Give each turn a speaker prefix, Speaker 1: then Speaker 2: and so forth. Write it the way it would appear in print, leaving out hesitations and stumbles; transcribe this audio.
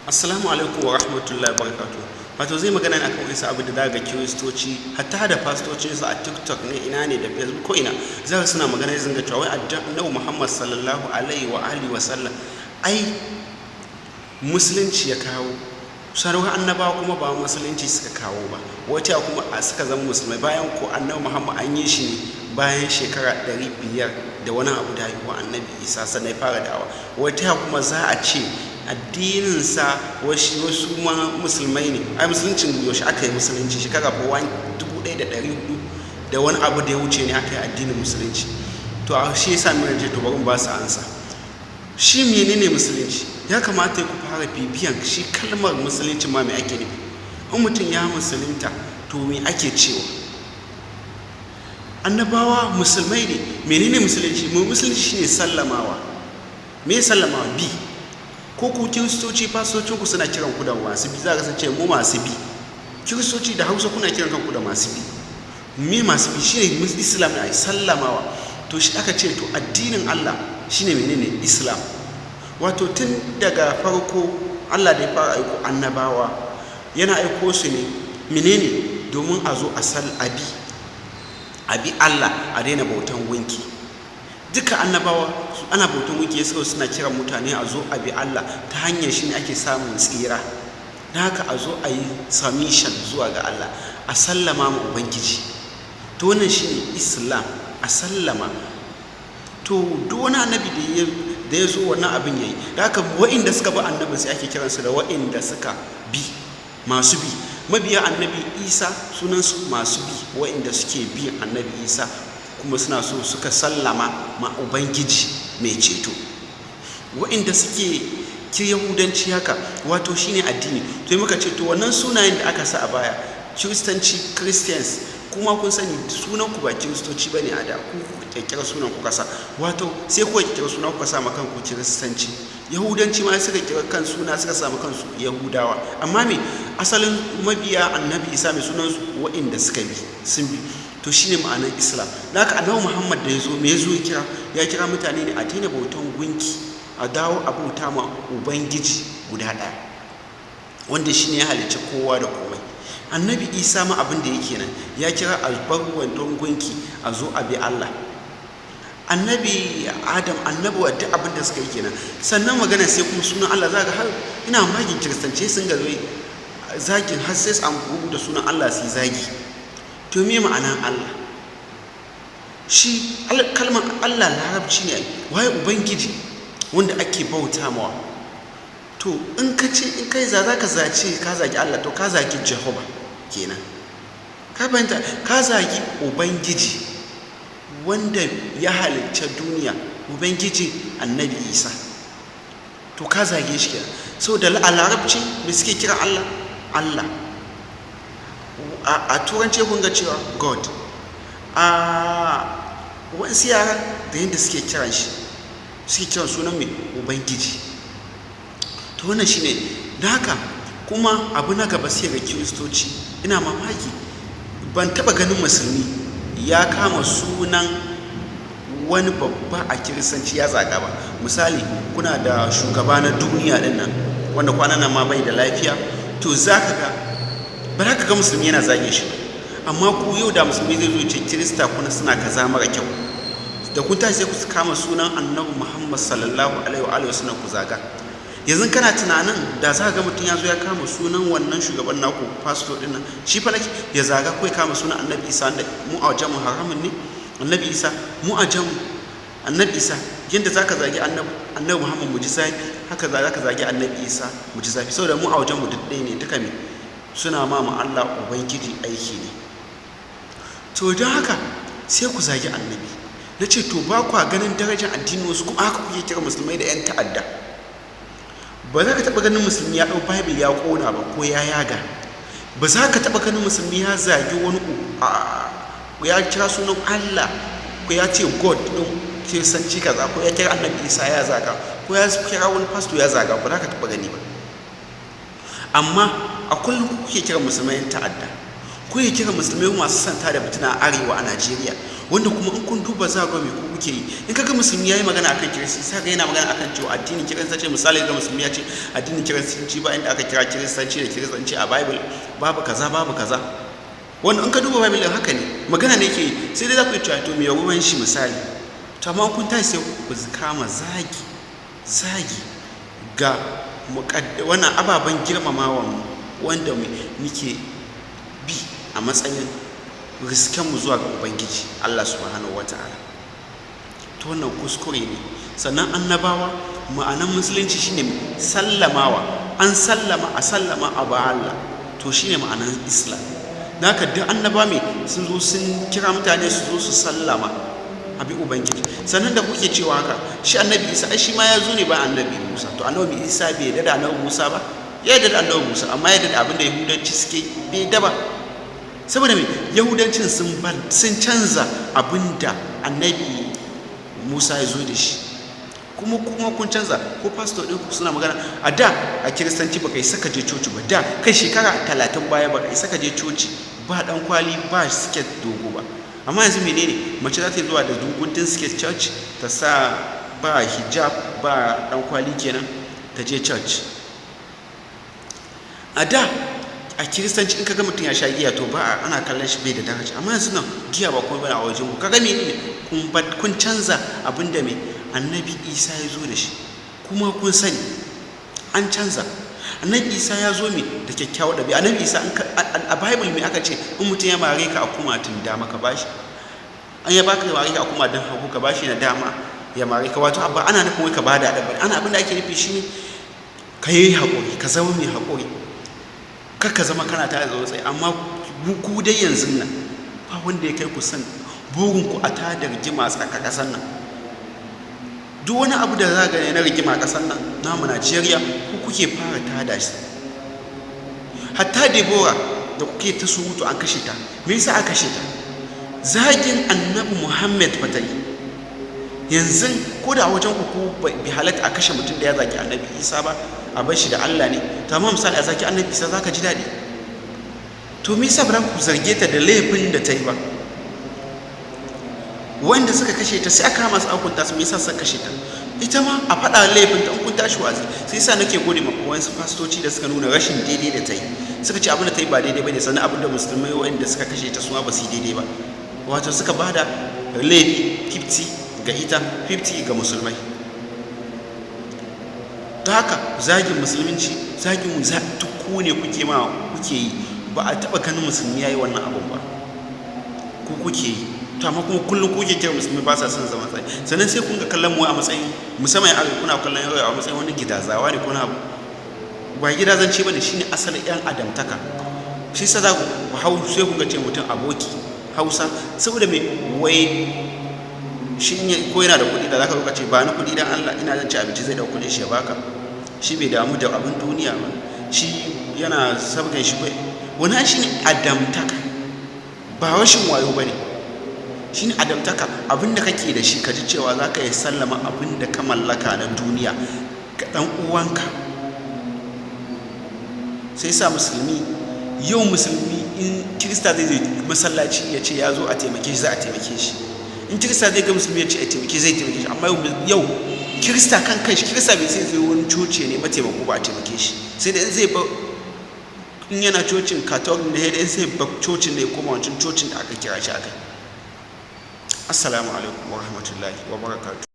Speaker 1: Assalamu alaikum wa rahmatullahi wa barakatuh. Wato zai magana ne akan wasu abu da daga kiristoci hatta da fastocinsu a TikTok ne ina ne da Facebook ko ina za ka suna magana zanga cewa wai annabi Muhammad sallallahu alaihi wa alihi wa sallam ai musulunci ya kawo sauran annabawa kuma ba musulunci suka kawo ba wata kuma suka zama musulmai bayan ko annabi Muhammad an yi shi ne bayan shekara 500 da wani abu da haihuwa annabi Isa sannan ya fara da'awa wata kuma za a ce addininsa wasu ma musulmai ne ai musuluncin yaushe aka yi musulunci shekara 1400 da wani abu da ya wuce ne aka yi addinin musulunci to a shi yasa mai rage to bari ba su ansa shi menene musulunci ya kamata ku fara bibiyan shi kalmar musulunci ma me ake nufi in mutum ya musulunta to me ake cewa annabawa musulmai ne menene musulunci musulunci shine sallamawa me sallamawa bi ko ku kiristoci fasocin ku suna kiran ku da masu bi za ka sace mu masu bi kiristoci da Hausa kuna kiran kanku da masu bi me masu bi shine Islam ne sallamawa to shi aka ce to addinin Allah shine menene Islam wato tun daga farko Allah da ya fara aiko annabawa yana aiko su ne menene domin a zo a abi Allah a daina bautan gunki duka annabawa ana bautan gunki yasa suna kiran mutane a zo abi Allah ta hanyar shi ne ake samun tsira da haka a zo a yi submission zuwa ga Allah a sallama ma ubangiji to wannan shine Islam a sallama to duk wani annabi da ya zo wannan abin yayi da haka wa'inda suka bi annabin sai ake kiransu da wa'inda suka bi masu bi mabiya annabi Isa sunansu masu bi wa'inda suke bi annabi Isa kuma suna so suka sallama ma ubangiji mai ceto wa'inda suke yahudanci haka wato shine addini to muka ce to wannan sunayen da aka sa a baya kiristanci Christians kuma kun sani sunan ku ba kiristoci bane a da ku kirkira sunan ku kasa wato sai ku kirkira sunan ku kasa makan ku kiristanci yahudanci ma suka kira kan suna suka samu kansu yahudawa amma me asalin mabiya annabi Isa mai sunan su wa'inda suka bi sun bi to shine ma'anar Islam da haka annabi Muhammad da yazo me yazo ya kira mutane ne a daina bautan gunki a dawo a bauta ma ubangiji guda ɗaya wanda shine ya halicci kowa da komai annabi Isa ma abin da yake nan ya kira albarwan don gunki a zo a bi Allah annabi Adam annabi wa duk abin da suka yi kenan sannan magana sai kuma sunan Allah za ga har ina magin kiristance sun ga zai zagin har sai an rubuta sunan Allah sai zagi to me ma'anan Allah shi kalmar Allah larabci ne waye ubangiji wanda ake bauta mawa to in ka ce in kai za ka zace ka zagi Allah to ka zagi Jehova kenan ka fahimta ka zagi ubangiji wanda ya halicce duniya ubangiji annabi Isa to ka zage shi kenan so da a larabci me suke kira Allah a turanci kun ga cewa God a wasu yara da yadda suke kiran shi suke kiran sunan mai ubangiji to wannan shine da haka kuma abu na gaba sai ga kiristoci ina mamaki ban taba ganin musulmi ya kama sunan wani babba a kiristanci ya zaga ba misali kuna da shugaba na duniya din nan wanda kwanan nan ma bai da lafiya to zaka ga ba za ka ga musulmi yana zage shi amma ku yau da musulmi zai zo ce kirista kuna suna kaza mara kyau da kun tashi sai ku kama sunan annabi Muhammad sallallahu alaihi wa sallam ku zaga yanzu kana tunanin da za ga mutum ya zo ya kama sunan wannan shugaban naku pastor din nan shi fa ya zaga ko ya kama sunan annabi Isa da mu a wajen haramun ne annabi Isa mu a jamu annabi Isa yanda zaka zagi annabi Muhammad mu ji zafi haka za ka zagi annabi Isa mu ji zafi saboda mu a wajen mu duk ɗaya ne duka ne suna ma Allah ubangiji aiki ne to don haka sai ku zagi annabi na ce to ba kwa ganin darajar addini wasu kuma haka kuke kira musulmai da 'yan ta'adda ba za ka taɓa ganin musulmi ya ɗau bible ya ƙona ba ko ya yaga ba za ka taɓa ganin musulmi ya zagi wani ya kira sunan Allah ko ya ce God ɗin kiristanci kaza ko ya kira annabi Isa ya zaga ko ya kira wani pastor ya zaga ba za ka taɓa gani ba amma a kullum kuke kira musulmai 'yan ta'adda ya kira musulmai masu santa da fitina a arewa a Najeriya, wanda kuma in kun duba za ga me ku kuke yi. In kaga musulmi yayi magana akan kiristanci sai ga yana magana akan cewa addinin kiristanci, misali ga musulmi ya ce addinin kiristanci ba inda aka kira kiristanci da kiristanci a Bible, babu kaza babu kaza. Wanda in ka duba Bible din haka ne, magana ne yake, sai dai za ku yi cewa to me ruwan shi misali. To amma kun tashi sai ku kama zagi ga wannan ababen girmamawa wanda muke bi a matsayin riskenmu zuwa ga Ubangiji Allah subhanahu wata'ala. To wannan kuskure ne. Sannan annabawa, ma'anan musulunci shine sallamawa, an sallama a sallama a ba Allah, to shine ma'anan Islam. Da haka duk annaba mai sun zo sun kira mutane su zo su sallama abi Ubangiji. Sannan da kuke cewa haka, shi annabi Isa ai shi ma ya zo ne ba annabi Musa. To annabi Isa bai yarda da annabi Musa ba, ya yarda da annabi Musa, amma ya yarda da abin da Yahudanci suke bai yarda ba. Saboda mai Yahudancin sun canza abin da annabi Musa ya zo da shi. Kuma kun canza, ko pastor ɗin ku suna magana a da a kiristanci baka yi saka je coci ba, da kai shekara 30 baya baka yi saka je coci ba dan kwali ba siket dogo ba. Amma yanzu menene, mace za ta yi zuwa da dunguntun siket church, ta sa ba hijab ba dan kwali kenan ta je church. A da a kiristanci in kaga mutum ya sha giya to ba ana kallon shi bai da daraja, amma yanzu nan giya ba kuma bane a wajen ku. Kaga menene, kun canza abinda mai annabi Isa ya zo da shi, kuma kun sani an canza. Annabi Isa ya zo mai da kyakkyawar ɗabi'a. Annabi Isa a Bible mai aka ce in mutum ya mare ka a kumatun dama ka bashi, an ya baka mare ka a kumatun hagu ka bashi na dama ya mare ka. Wato abba ana nufin wai ka bada ɗabi'a, ana abin da ake nufi shine ka yi haƙuri, ka zama mai haƙuri, kar ka zama kana ta da tsaye. Amma ku dai yanzu nan ba wanda ya kai ku san burinku a tada rigima tsaka ƙasar nan. Duk wani abu da za ga na rigima a ƙasar nan namu Najeriya ku kuke fara tada shi. Hatta Deborah da kuke ta surutu an kashe ta, me yasa aka kashe ta? Zagin annabi Muhammad fatai. Yanzu ko da a wajen ku bai halatta a kashe mutum da ya zagi annabi Isa ba, a bar shi da Allah ne. To amma misali a zagi annabi Isa zaka ji daɗi? To me yasa ba ku zarge ta da laifin da ta yi ba? Wanda suka kashe ta sai aka kama su hukunta su, me yasa suka kashe ta? Ita ma a faɗa laifin ta, in kun tashi wazi. Sai yasa nake gode ma wasu fastoci da suka nuna rashin daidai da ta yi, suka ce abin da ta yi ba daidai bane, sannan abin da musulmai wanda suka kashe ta su ma ba su yi daidai ba. Wato suka bada laifi 50 ga ita 50 ga musulmai. Ta haka zagin musulunci, zagin tukku ne kuke yi, ba a taɓa ganin musulmi ya yi wannan abin ba, ku kuke yi. To amma kuma kullum kuke kira musulmi ba sa son zama tsaye. Sannan sai kun ga kallon mu a matsayin, musamman a kuna kallon yau a matsayin wani gidazawa ne ko na abu. Ba gidazance bane, shine asalin yan adamtaka. Shi sa za ku hau sai kun ga ce mutum aboki Hausa, saboda me wai shi ne ko yana da kuɗi da zaka zo ka ce ba ni kuɗi dan Allah ina zan ci abinci, zai dauko kuɗin shi ya baka. Shi bai damu da abin duniya ba, shi yana sabgan shi bai. Wannan shine adamtaka, ba rashin wayo bane. Shine adamtaka, abinda kake da shi ka ji cewa za ka yi sallama abinda ka mallaka na duniya ga ɗan uwanka. Sai sa musulmi, yau musulmi in kirista zai masallaci ya ce ya zo a taimake shi, za a taimake shi. In kirista zai ga musulmi ya ce a taimake zai taimake shi. Amma yau kirista kan kai shi, kirista bai sai zai wani coci ne mataimako ba a taimake shi. Sai da zai ba, in yana cocin catholic da ya sai ba cocin da ya koma wancan cocin da aka kira shi aka. Assalamu alaikum wa rahmatullahi wa barakatuh.